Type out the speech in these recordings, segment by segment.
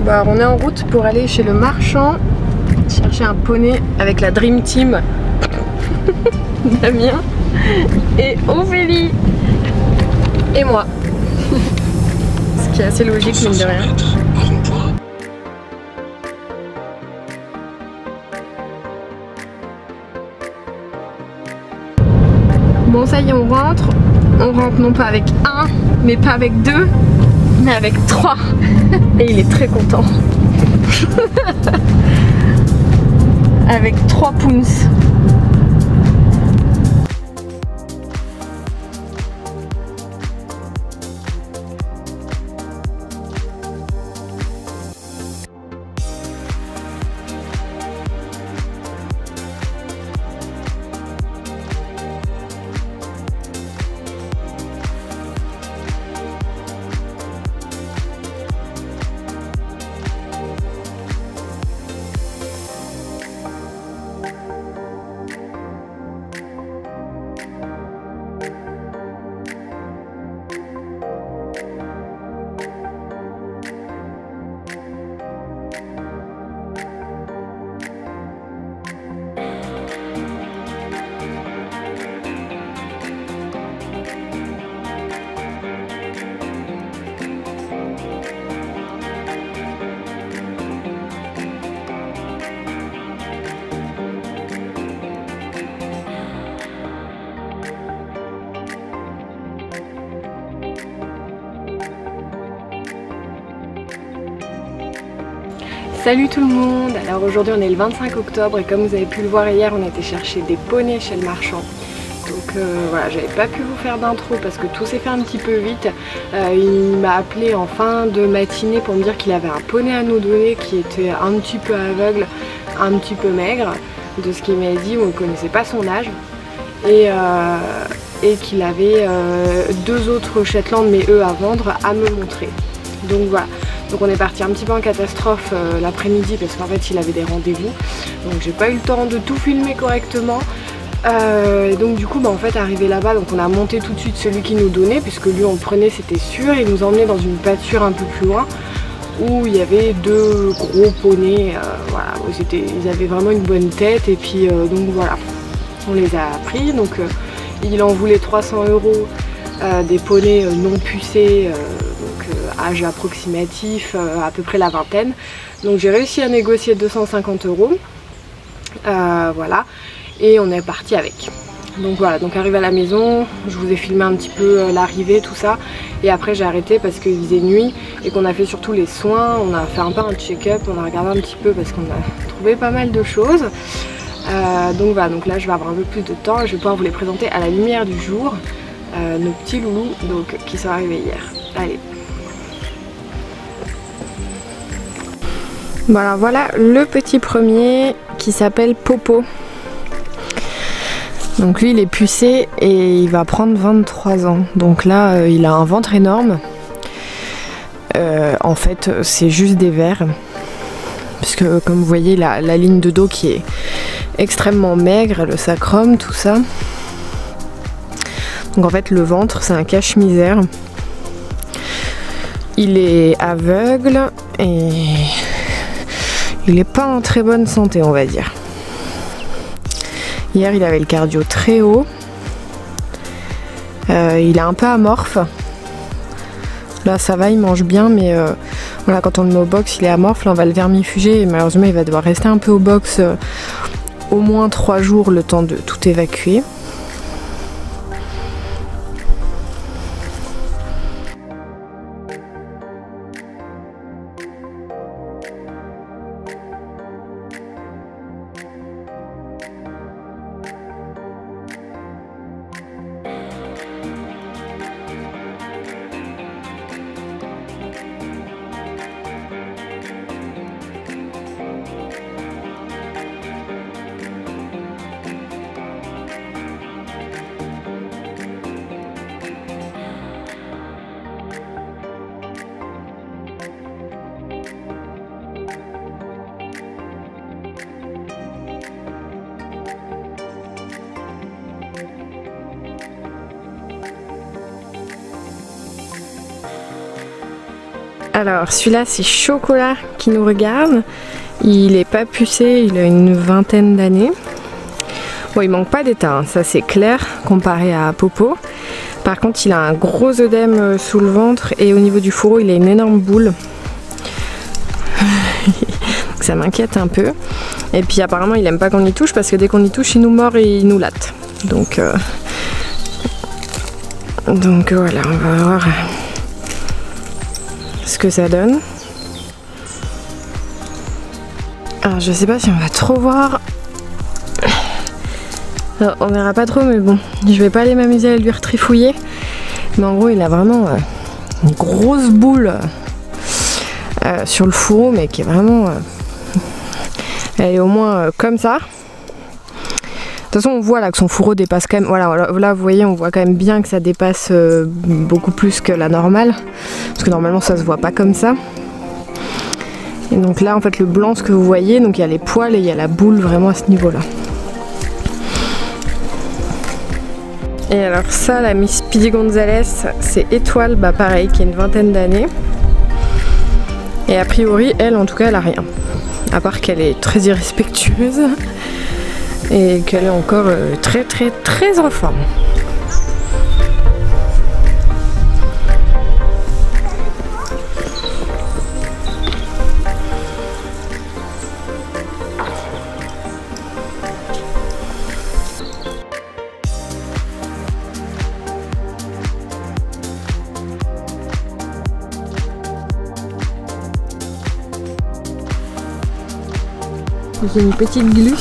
Bah, on est en route pour aller chez le marchand chercher un poney avec la Dream Team. Damien et Ophélie et moi. Ce qui est assez logique mine de rien. Bon ça y est, on rentre non pas avec un, mais pas avec deux, mais avec trois. Et il est très content. Avec 3 pounds. Salut tout le monde. Alors aujourd'hui on est le 25 octobre et comme vous avez pu le voir hier, on était chercher des poneys chez le marchand. Donc voilà, j'avais pas pu vous faire d'intro parce que tout s'est fait un petit peu vite. Il m'a appelé en fin de matinée pour me dire qu'il avait un poney à nous donner qui était un petit peu aveugle, un petit peu maigre. De ce qu'il m'a dit, on ne connaissait pas son âge. Et qu'il avait 2 autres Shetland, mais eux à vendre, à me montrer. Donc voilà. Donc on est parti un petit peu en catastrophe l'après-midi parce qu'en fait il avait des rendez-vous. Donc j'ai pas eu le temps de tout filmer correctement. Et donc du coup en fait arrivé là-bas, donc on a monté tout de suite celui qui nous donnait, puisque lui on le prenait, c'était sûr. Il nous emmenait dans une pâture un peu plus loin où il y avait 2 gros poneys. Voilà, ils avaient vraiment une bonne tête. Et puis donc voilà, on les a pris. Donc il en voulait 300 €, des poneys non pucés. Âge approximatif, à peu près la vingtaine. Donc j'ai réussi à négocier 250 €. Voilà, et on est parti avec. Donc voilà, donc arrivé à la maison, je vous ai filmé un petit peu l'arrivée, tout ça. Et après j'ai arrêté parce qu'il faisait nuit et qu'on a fait surtout les soins. On a fait un peu un check-up, on a regardé un petit peu parce qu'on a trouvé pas mal de choses. Donc voilà, donc là je vais avoir un peu plus de temps et je vais pouvoir vous les présenter à la lumière du jour. Nos petits loulous donc, qui sont arrivés hier. Allez. Voilà le petit premier qui s'appelle Popo. Donc lui il est pucé et il va prendre 23 ans. Donc là il a un ventre énorme. En fait c'est juste des vers. Puisque comme vous voyez la ligne de dos qui est extrêmement maigre, le sacrum, tout ça. Donc en fait le ventre c'est un cache-misère. Il est aveugle et il n'est pas en très bonne santé, on va dire. Hier il avait le cardio très haut. Il est un peu amorphe. Là ça va, il mange bien, mais voilà, quand on le met au box il est amorphe. Là on va le vermifuger et malheureusement il va devoir rester un peu au box au moins 3 jours, le temps de tout évacuer. Alors celui-là c'est Chocolat qui nous regarde. Il est pas pucé, il a une vingtaine d'années. Bon, il manque pas d'état, hein, ça c'est clair comparé à Popo. Par contre il a un gros œdème sous le ventre et au niveau du fourreau il a une énorme boule. Ça m'inquiète un peu. Et puis apparemment il aime pas qu'on y touche parce que dès qu'on y touche il nous mord et il nous latte. Donc voilà, on va voir ce que ça donne. Alors je sais pas si on va trop voir. Alors, on verra pas trop, mais bon, je vais pas aller m'amuser à lui retrifouiller. Mais en gros il a vraiment une grosse boule sur le fourreau, mais qui est vraiment elle est au moins comme ça. De toute façon on voit là que son fourreau dépasse quand même, voilà, là vous voyez on voit quand même bien que ça dépasse beaucoup plus que la normale, parce que normalement ça se voit pas comme ça. Et donc là en fait le blanc, ce que vous voyez, donc il y a les poils et il y a la boule vraiment à ce niveau là. Et alors ça, la Miss Speedy Gonzalez, c'est Étoile, bah pareil, qui a une vingtaine d'années. Et a priori, elle en tout cas, elle a rien. À part qu'elle est très irrespectueuse et qu'elle est encore très en forme. J'ai une petite glu.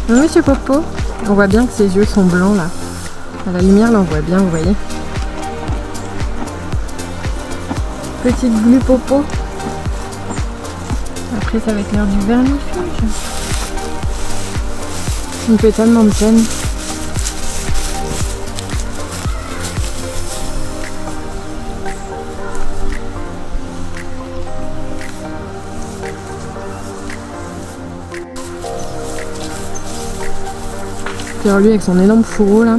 Oui, monsieur Popo. On voit bien que ses yeux sont blancs là. À la lumière là on voit bien, vous voyez. Petite glu Popo. Après ça va être l'heure du vernifuge. Ça me fait tellement de peine. Alors lui avec son énorme fourreau là.